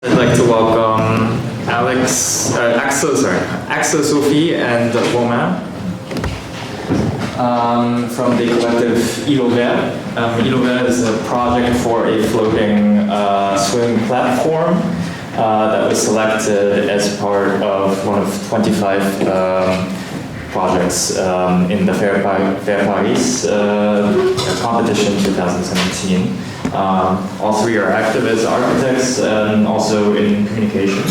I'd like to welcome Axel, Sophie, and Romain from the collective Îlot Vert. Îlot Vert is a project for a floating swimming platform that was selected as part of one of 25 projects in the Fair Paris competition 2017. All three are active as architects and also in communication.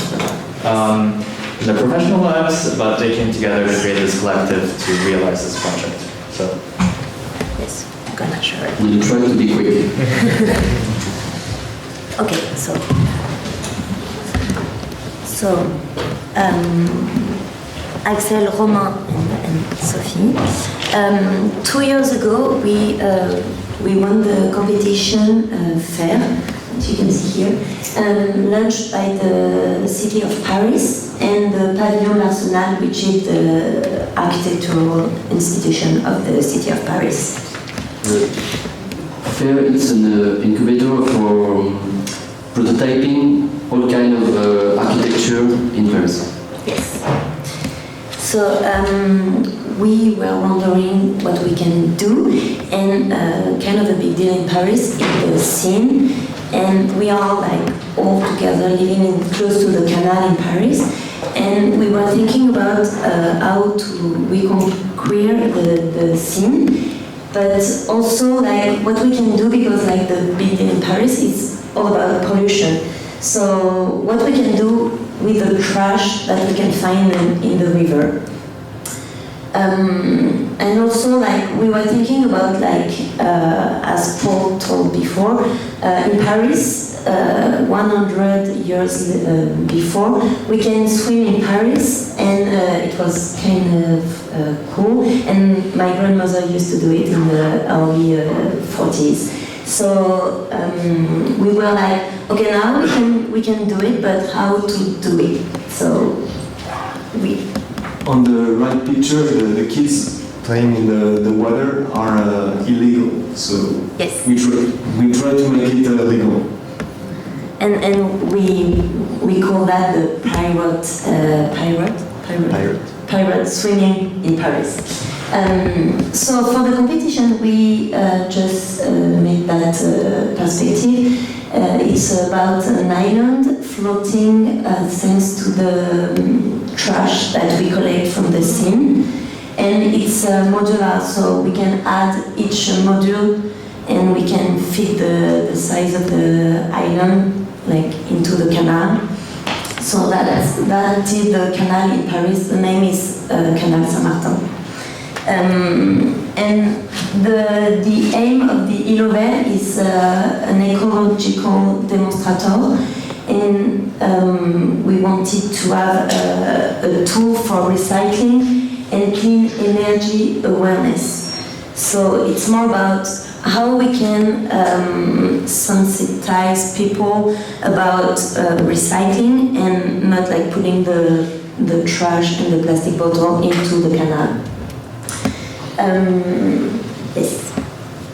In the professional lives, but they came together to create this collective to realize this project. So, yes, I'm gonna show it. We'll try to be quick. Okay, Axel, Romain, and Sophie. 2 years ago, we won the competition fair, that you can see here, launched by the city of Paris and the Pavillon L'Arsenal, which is the architectural institution of the city of Paris. Fair is an incubator for prototyping all kind of architecture in Paris. Yes. So we were wondering what we can do, and kind of a big deal in Paris is the scene, and we are like all together living close to the canal in Paris, and we were thinking about how to reconquer the scene, but also like what we can do, because like the big deal in Paris is all about pollution. So what we can do with the trash that we can find in the river. And also, like, we were thinking about, like, as Paul told before, in Paris, 100 years before, we can swim in Paris, and it was kind of cool, and my grandmother used to do it in the early 40s. So we were like, okay, now we can do it, but how to do it? So on the right picture, the kids playing in the water are illegal. So yes, we try to make it legal. And we call that the pirate swimming in Paris. So for the competition, we just made that perspective. It's about an island floating thanks to the trash that we collect from the scene. And it's modular, so we can add each module and we can fit the size of the island like into the canal. So that is the canal in Paris. The name is Canal Saint-Martin. And the aim of the Îlot Vert is an ecological demonstrator, and we wanted to have a tool for recycling and clean energy awareness. So it's more about how we can sensitize people about recycling and not like putting the trash and the plastic bottle into the canal. Yes.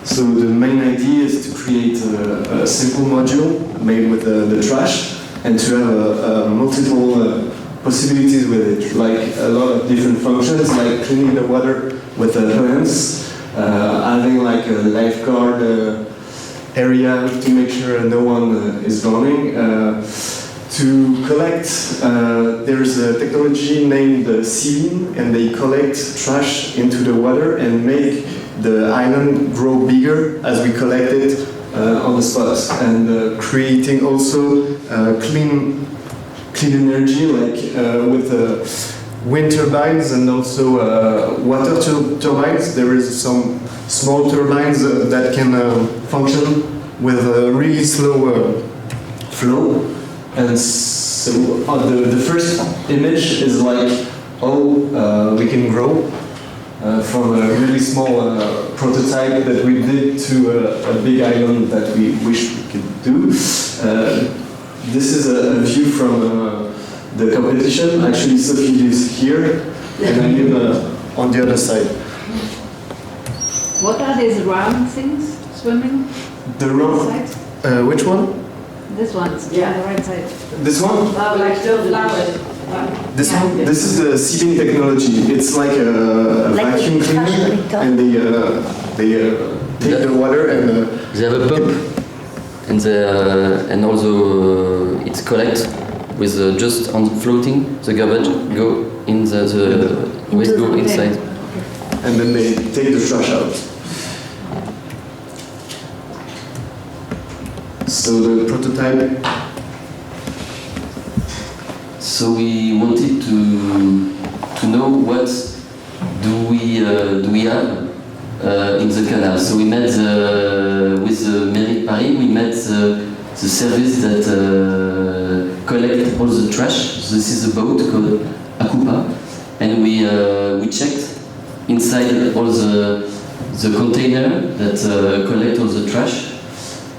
So the main idea is to create a simple module made with the trash and to have multiple possibilities with it, like a lot of different functions, like cleaning the water with plants, having like a lifeguard area to make sure no one is drowning. To collect, there's a technology named Seabeam, and they collect trash into the water and make the island grow bigger as we collect it on the spot, and creating also clean energy, like with wind turbines and also water turbines. There is some small turbines that can function with a really slow flow. And so the first image is like how we can grow from a really small prototype that we did to a big island that we wish we could do. This is a view from the competition. Actually, Sophie lives here, and I live on the other side. What are these round things swimming? The round. Which one? This one's on the right side. This one? Like still flowers. This one? This is the seeding technology. It's like a Like a vacuum trash cleaner, collector. and they take the water and They have a pump, and also it's collect with just on floating the garbage go in the waste Into go the- inside. and then they take the trash out. So the prototype. So we wanted to know what do we have in the canal. So we met with the Mairie de Paris. We met the service that collect all the trash. This is a boat called Akupa, and we checked inside all the container that collect all the trash.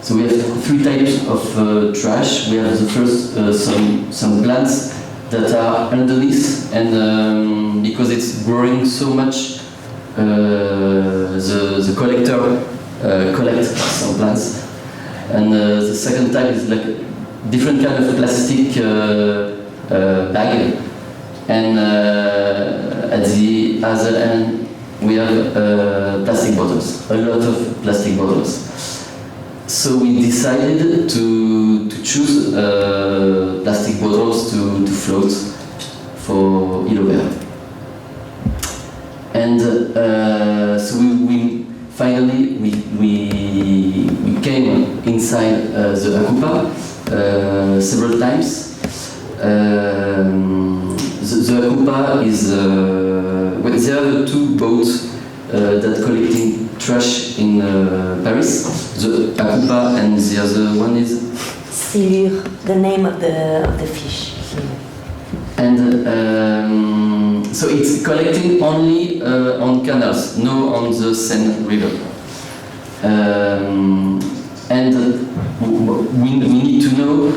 So we have three types of trash. We have the first some plants that are underneath, and because it's growing so much, the collector collects some plants. And the second type is like different kind of plastic bag. And at the other end, we have plastic bottles, a lot of plastic bottles. So we decided to choose plastic bottles to float for Ilobert. And so we finally we came inside the Akupa several times. The Akupa is well, there are two boats that collecting trash in Paris. The Akupa and the other one is Silure, the name of the fish. and so it's collecting only on canals, no on the Seine River. And we need to know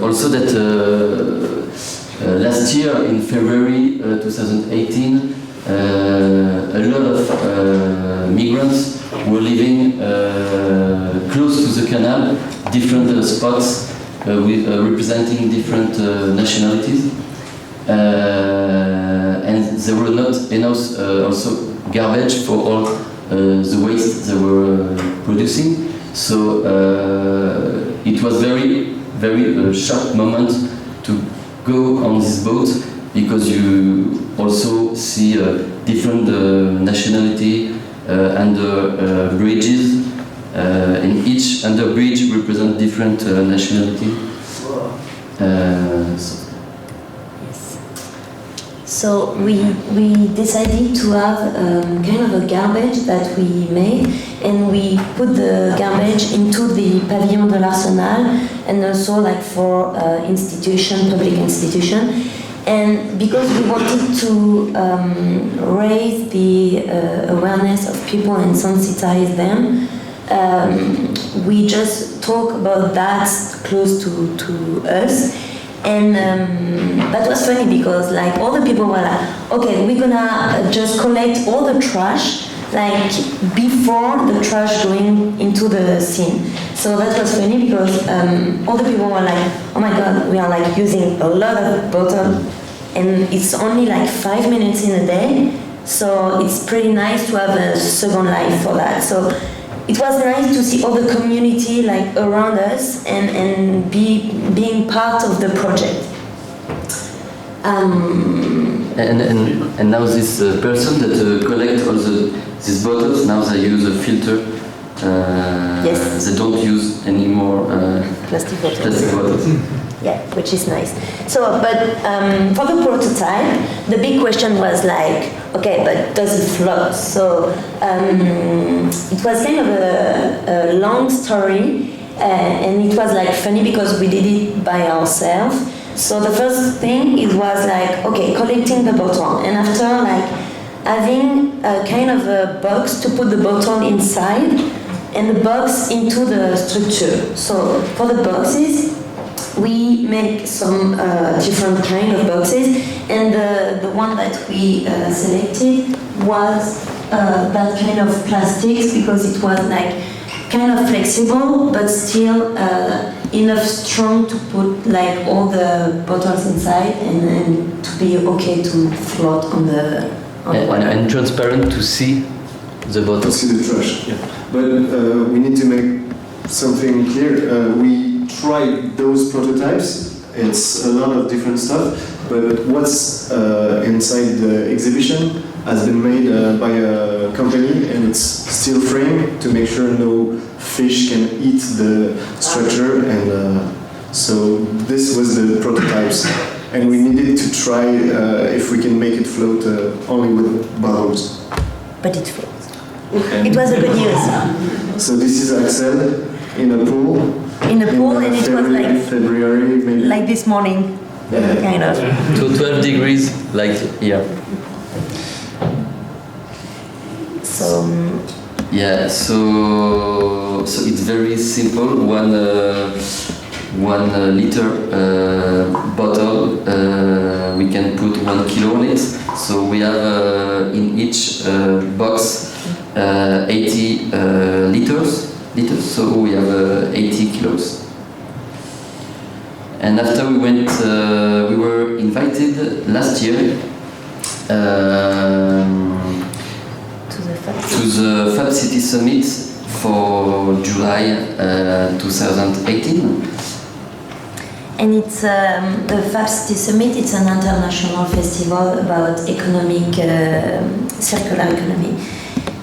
also that last year in February 2018 a lot of migrants were living close to the canal, different spots representing different nationalities. And there were not enough also garbage for all the waste they were producing. So it was very sharp moment to go on this boat, because you also see different nationality under bridges, and each under bridge represent different nationality. So we decided to have kind of a garbage that we made, and we put the garbage into the Pavillon de l'Arsenal, and also like for public institution. And because we wanted to raise the awareness of people and sensitize them, we just talk about that close to us. And that was funny, because like all the people were like, okay, we're gonna just collect all the trash like before the trash going into the Seine. So that was funny, because all the people were like, oh my god, we are like using a lot of bottle, and it's only like 5 minutes in a day, so it's pretty nice to have a second life for that. So it was nice to see all the community like around us and being part of the project. And now this person that collect all these bottles, now they use a filter. Yes. They don't use anymore Plastic bottles. plastic bottles. Yeah, which is nice. So, but for the prototype, the big question was like, okay, but does it float? So it was kind of a long story, and it was like funny because we did it by ourselves. So the first thing, it was like, okay, collecting the bottle, and after like having a kind of a box to put the bottle inside, and the box into the structure. So for the boxes, we make some different kind of boxes, and the one that we selected was that kind of plastics, because it was like kind of flexible, but still enough strong to put like all the bottles inside and to be okay to float on the water. And transparent to see the To bottles. see the trash. Yeah. But we need to make something clear. We tried those prototypes. It's a lot of different stuff, but what's inside the exhibition has been made by a company, and it's steel frame to make sure no fish can eat the structure. And so this was the prototypes, and we needed to try if we can make it float only with bottles. But it floats. It was a good news. So this is Axel in a pool. In a pool, and it was like February, maybe. like this morning, kind of. To 12 degrees, like here. So Yeah, so it's very simple. One liter bottle, we can put 1 kilo on it. So we have in each box 80 liters. So we have 80 kilos. And after we went, we were invited last year. To the Fab City Summit for July 2018. And it's the Fab City Summit. It's an international festival about economic, circular economy.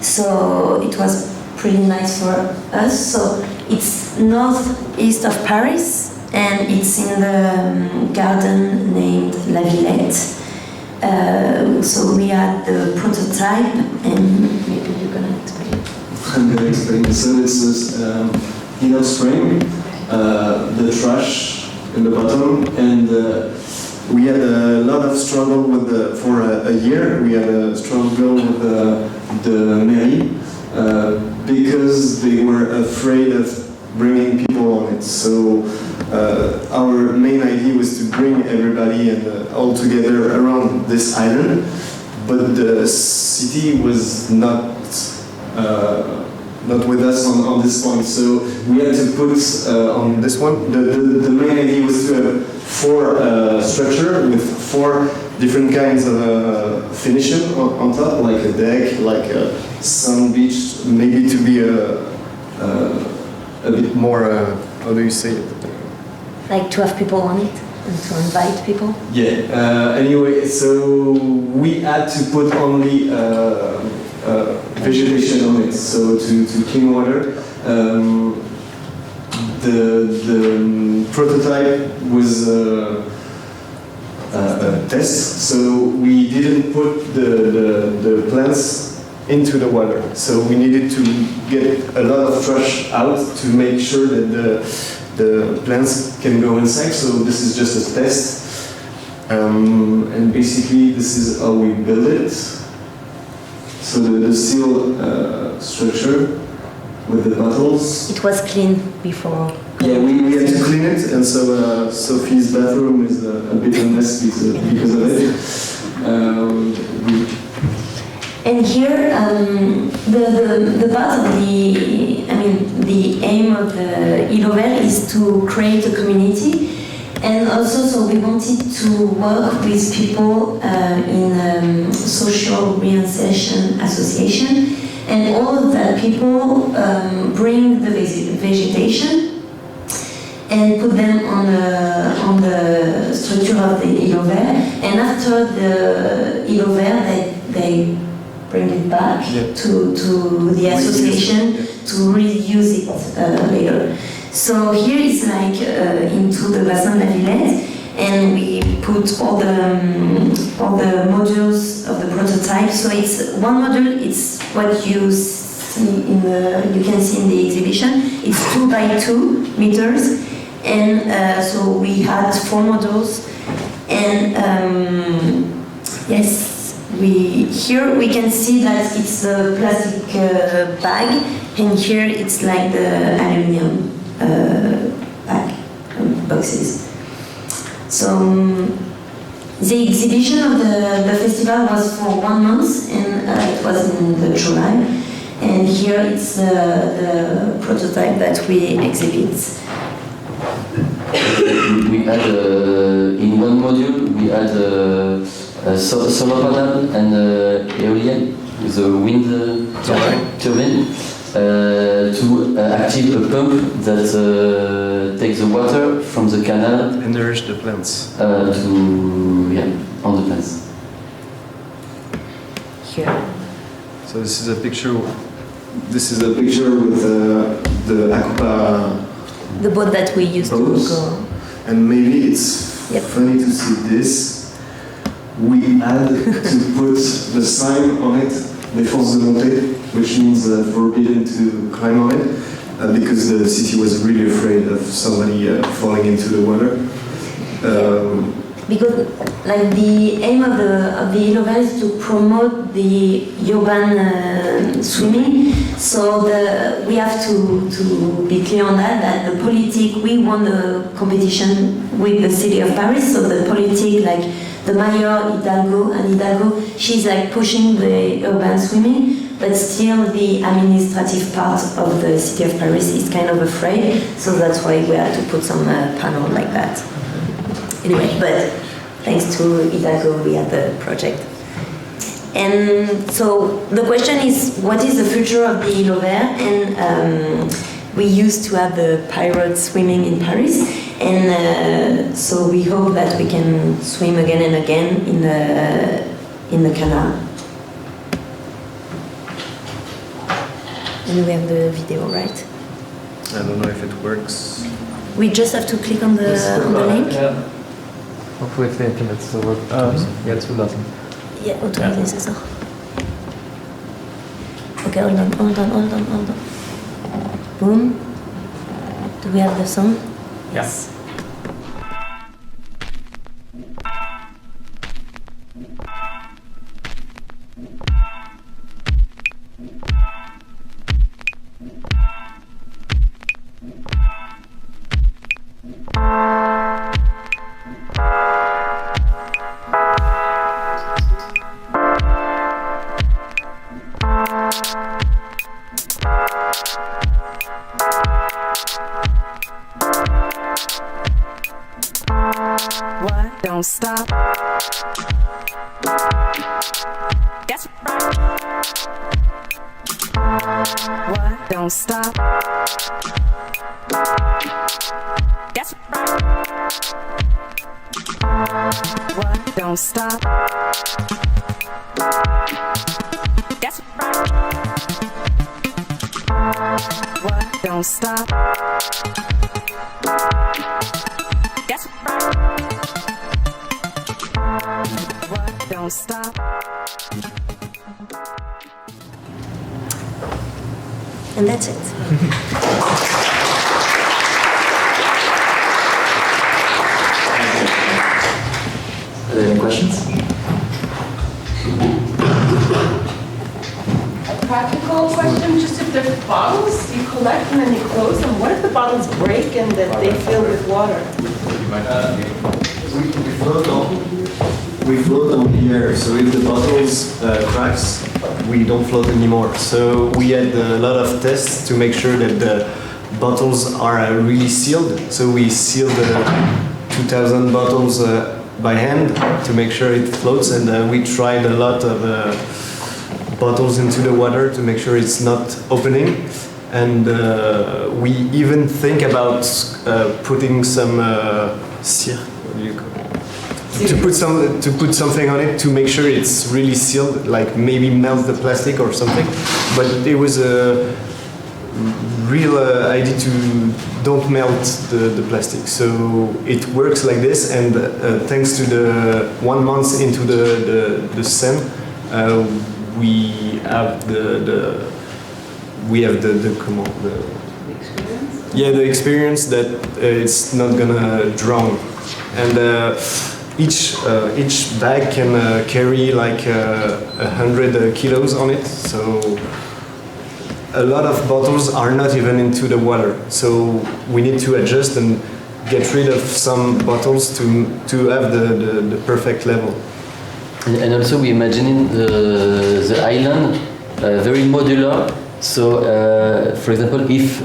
So it was pretty nice for us. So it's northeast of Paris, and it's in the garden named La Villette. So we had the prototype, and maybe you're gonna explain. I'm going to explain. So this is enough spring, the trash in the bottom, and we had a lot of struggle with for a year. We had a struggle with the mairie because they were afraid of bringing people on it. So our main idea was to bring everybody and all together around this island, but the city was not with us on this point. So we had to put on this one. The main idea was to have 4 structure with 4 different kinds of finishing on top, like a deck, like a sun beach, maybe to be a bit more. How do you say it? Like to have people on it and to invite people. Yeah. Anyway, so we had to put only vegetation on it, so to clean water. The prototype was a test, so we didn't put the plants into the water. So we needed to get a lot of trash out to make sure that the plants can go inside. So this is just a test. And basically this is how we build it. So the steel structure with the bottles. It was clean before. Yeah, we had to clean it, and so Sophie's bathroom is a bit a mess because of it. And here, the part of the aim of the Ilover is to create a community, and also so we wanted to work with people in social reinsertion association, and all of the people bring the vegetation and put them on the structure of the Ilover, and after the Ilover they bring it back to the association to reuse it later. So here is like into the Bassin de la Villette, and we put all the modules of the prototype. So it's one module. It's what you see you can see in the exhibition. It's 2 by 2 meters, and so we had 4 modules, and yes. Here we can see that it's a plastic bag, and here it's like the aluminum bag boxes. So the exhibition of the festival was for 1 month, and it was in the July. And here it's the prototype that we exhibit. we had in one module we had solar panel and aeolian, the wind turbine, to active a pump that takes the water from the canal And nourish the plants. on the plants. Here. So this is a picture. This is a picture with the Aqua, The boat that we used to Boats. go. and maybe it's Yep. funny to see this. We had to put the sign on it, défense de montée, which means forbidden to climb on it, because the city was really afraid of somebody falling into the water. Because like the aim of the Ilover is to promote the urban swimming, so we have to be clear on that the politic, we won the competition with the city of Paris, so the politic, like the mayor Hidalgo, she's like pushing the urban swimming, but still the administrative part of the city of Paris is kind of afraid, so that's why we had to put some panel like that. Anyway, but thanks to Hidalgo, we had the project. And so the question is, what is the future of the Ilover? And we used to have the pirates swimming in Paris, and so we hope that we can swim again and again in the canal. And we have the video, right? I don't know if it works. We just have to click on the link. Ja. Hopefully ich denke, jetzt zurück. Jetzt zulassen. Yeah, autoriser, c'est ça. Okay, hold on. Boom. Do we have the song? Yes. What? Don't stop. That's right. What? Don't stop. That's right. What? Don't stop. That's right. What? Don't stop. That's right. What? Don't stop. And that's it. Are there any questions? Practical question, just if there's bottles you collect and then you close them, what if the bottles break and that they fill with water? We float on the air, so if the bottles cracks, we don't float anymore. So we had a lot of tests to make sure that the bottles are really sealed. So we sealed 2,000 bottles by hand to make sure it floats, and we tried a lot of bottles into the water to make sure it's not opening. And we even think about putting some cire, what do you call it? To put something on it to make sure it's really sealed, like maybe melt the plastic or something. But it was a real idea to don't melt the plastic. So it works like this, and thanks to the 1 month into the Seine, we have the experience that it's not gonna drown, and each bag can carry like 100 kilos on it. So a lot of bottles are not even into the water. So we need to adjust and get rid of some bottles to have the perfect level. And also we imagining the island very modular. So, for example, if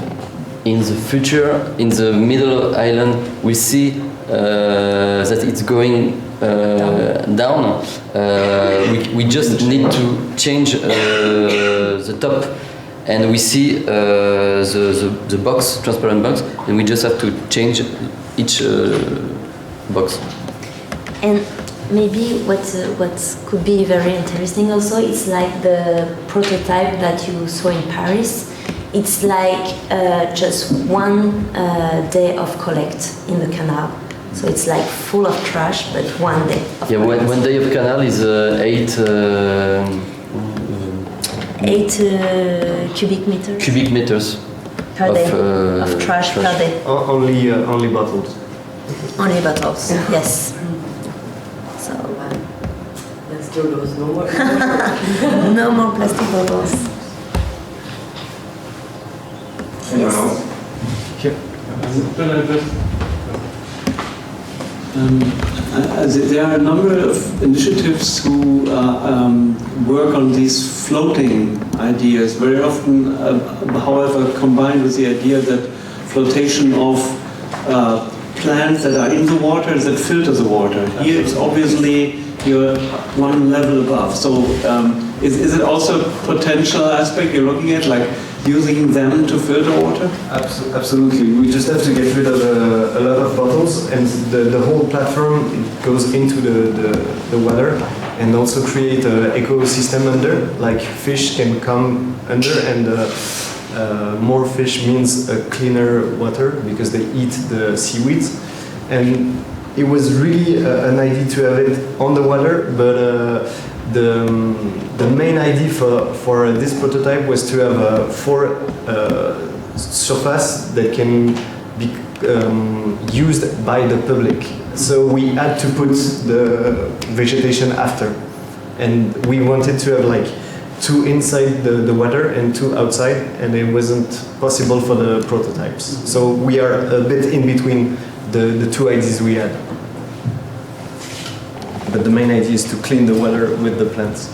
in the future, in the middle island, we see that it's going down. We just need to change the top, and we see the box, transparent box, and we just have to change each box. And maybe what could be very interesting also, it's like the prototype that you saw in Paris. It's like just one day of collect in the canal. So it's like full of trash, but one day of Yeah, collect. one day of canal is 8 cubic meters cubic meters per day of trash per day. Only bottles. Only bottles, yes. So no more plastic bottles. Anyone else? There are a number of initiatives who work on these floating ideas, very often, however, combined with the idea that flotation of plants that are in the water that filter the water. Here it's obviously you're one level above. So is it also a potential aspect you're looking at, like using them to filter water? Absolutely. We just have to get rid of a lot of bottles, and the whole platform it goes into the water, and also create an ecosystem under. Like fish can come under, and more fish means a cleaner water because they eat the seaweed. And it was really an idea to have it on the water, but the main idea for this prototype was to have 4 surface that can be used by the public. So we had to put the vegetation after, and we wanted to have like 2 inside the water and 2 outside, and it wasn't possible for the prototypes. So we are a bit in between the 2 ideas we had. But the main idea is to clean the water with the plants.